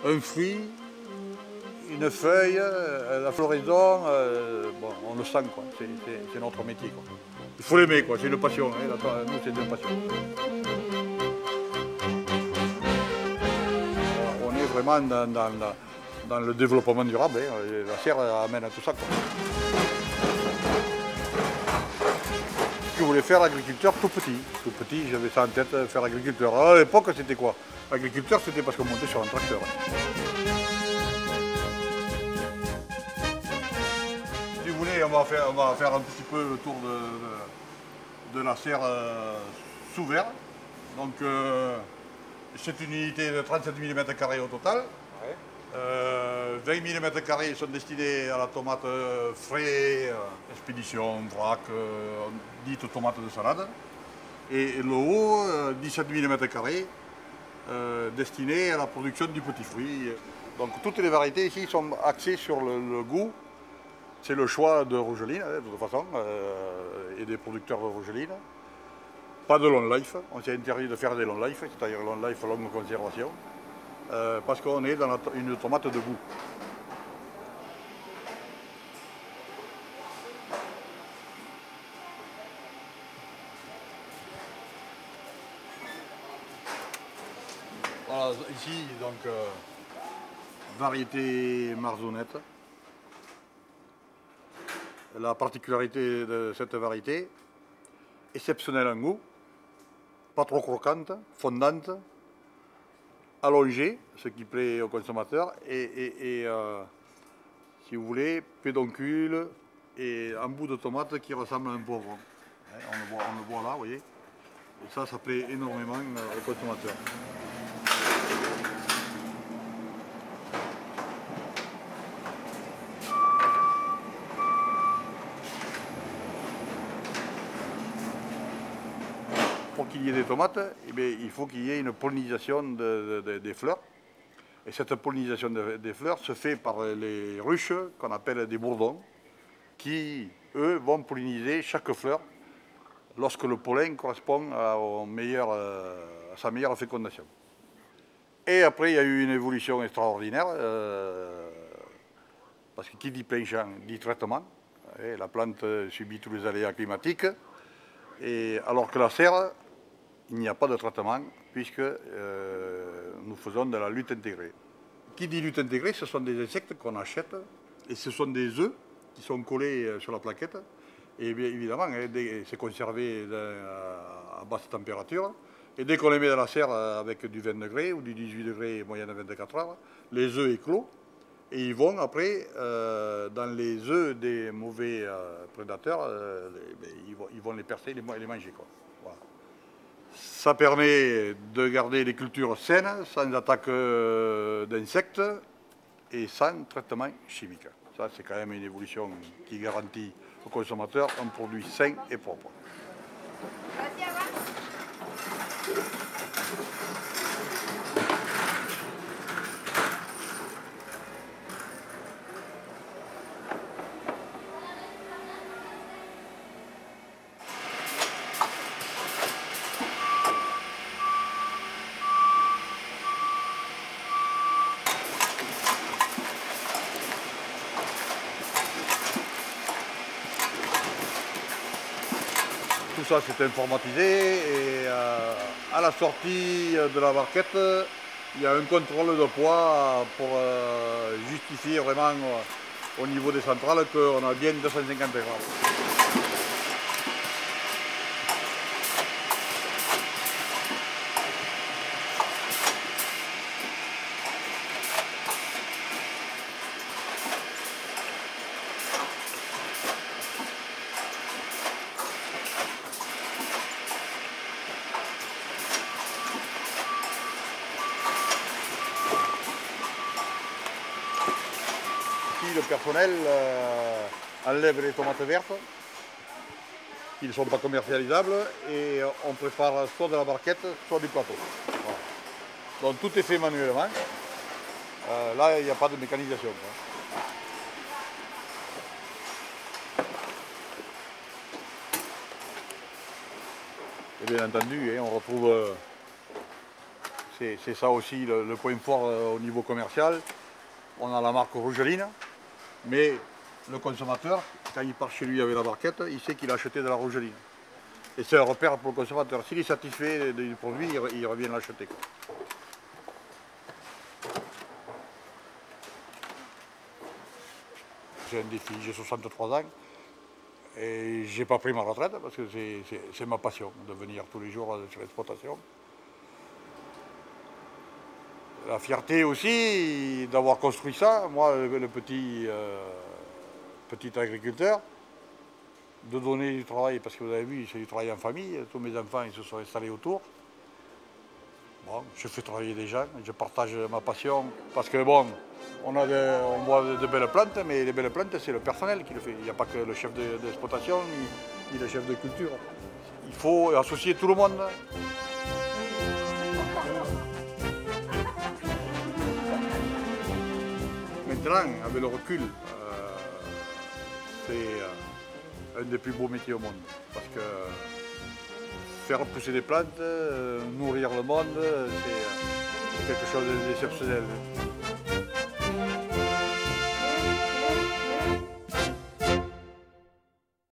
un fruit, une feuille, la floraison, bon, on le sent, quoi. C'est notre métier, quoi. Il faut l'aimer, quoi. C'est une passion. Hein. Nous, c'est une passion. On est vraiment dans le développement durable. Hein. La serre amène à tout ça, quoi. Je voulais faire agriculteur tout petit. Tout petit, j'avais ça en tête, faire agriculteur. Alors, à l'époque, c'était quoi? Agriculteur, c'était parce qu'on montait sur un tracteur. Si vous voulez, on va faire un petit peu le tour de la serre sous verre. Donc, c'est une unité de 37 mm² au total. Ouais. 20 mm² sont destinés à la tomate frais, expédition, vrac, dite tomate de salade. Et le haut, 17 mm², destiné à la production du petit fruit. Donc toutes les variétés ici sont axées sur le goût. C'est le choix de Rougeline, de toute façon, et des producteurs de Rougeline. Pas de long life, on s'est interdit de faire des long life, c'est-à-dire long life, longue conservation, parce qu'on est dans une tomate de goût. Voilà, ici, donc, variété marzonette. La particularité de cette variété, exceptionnelle en goût, pas trop croquante, fondante, allongée, ce qui plaît aux consommateurs, et si vous voulez, pédoncule et un bout de tomate qui ressemble à un poivron. On le voit là, vous voyez. Et ça plaît énormément aux consommateurs. Pour qu'il y ait des tomates, eh bien, il faut qu'il y ait une pollinisation des fleurs. Et cette pollinisation des fleurs se fait par les ruches qu'on appelle des bourdons, qui, eux, vont polliniser chaque fleur lorsque le pollen correspond à sa meilleure fécondation. Et après, il y a eu une évolution extraordinaire, parce que qui dit plein champ dit traitement. Et la plante subit tous les aléas climatiques, et alors que la serre, il n'y a pas de traitement, puisque nous faisons de la lutte intégrée. Qui dit lutte intégrée, ce sont des insectes qu'on achète, et ce sont des œufs qui sont collés sur la plaquette. Et bien évidemment, c'est conservé à basse température. Et dès qu'on les met dans la serre avec du 20 degrés ou du 18 degrés moyenne 24 heures, les œufs éclosent. Et ils vont après, dans les œufs des mauvais prédateurs, ils vont les percer et les manger, quoi. Voilà. Ça permet de garder les cultures saines, sans attaque d'insectes et sans traitement chimique. Ça, c'est quand même une évolution qui garantit aux consommateurs un produit sain et propre. Tout ça c'est informatisé et à la sortie de la barquette, il y a un contrôle de poids pour justifier vraiment au niveau des centrales qu'on a bien 250 grammes. Le personnel enlève les tomates vertes qui ne sont pas commercialisables et on prépare soit de la barquette, soit du plateau. Voilà. Donc tout est fait manuellement. Là, il n'y a pas de mécanisation. Et bien entendu, on retrouve C'est ça aussi le point fort au niveau commercial. On a la marque Rougeline, mais le consommateur, quand il part chez lui avec la barquette, il sait qu'il a acheté de la Rougeline. Et c'est un repère pour le consommateur. S'il est satisfait du produit, il revient l'acheter. J'ai un défi, j'ai 63 ans et j'ai pas pris ma retraite parce que c'est ma passion de venir tous les jours sur l'exploitation. La fierté aussi d'avoir construit ça, moi le petit agriculteur, de donner du travail, parce que vous avez vu, c'est du travail en famille, tous mes enfants ils se sont installés autour. Bon, je fais travailler des gens, je partage ma passion, parce que bon, on voit de belles plantes, mais les belles plantes c'est le personnel qui le fait. Il n'y a pas que le chef d'exploitation ni le chef de culture. Il faut associer tout le monde. Maintenant, avec le recul, c'est un des plus beaux métiers au monde. Parce que faire pousser des plantes, nourrir le monde, c'est quelque chose d'exceptionnel.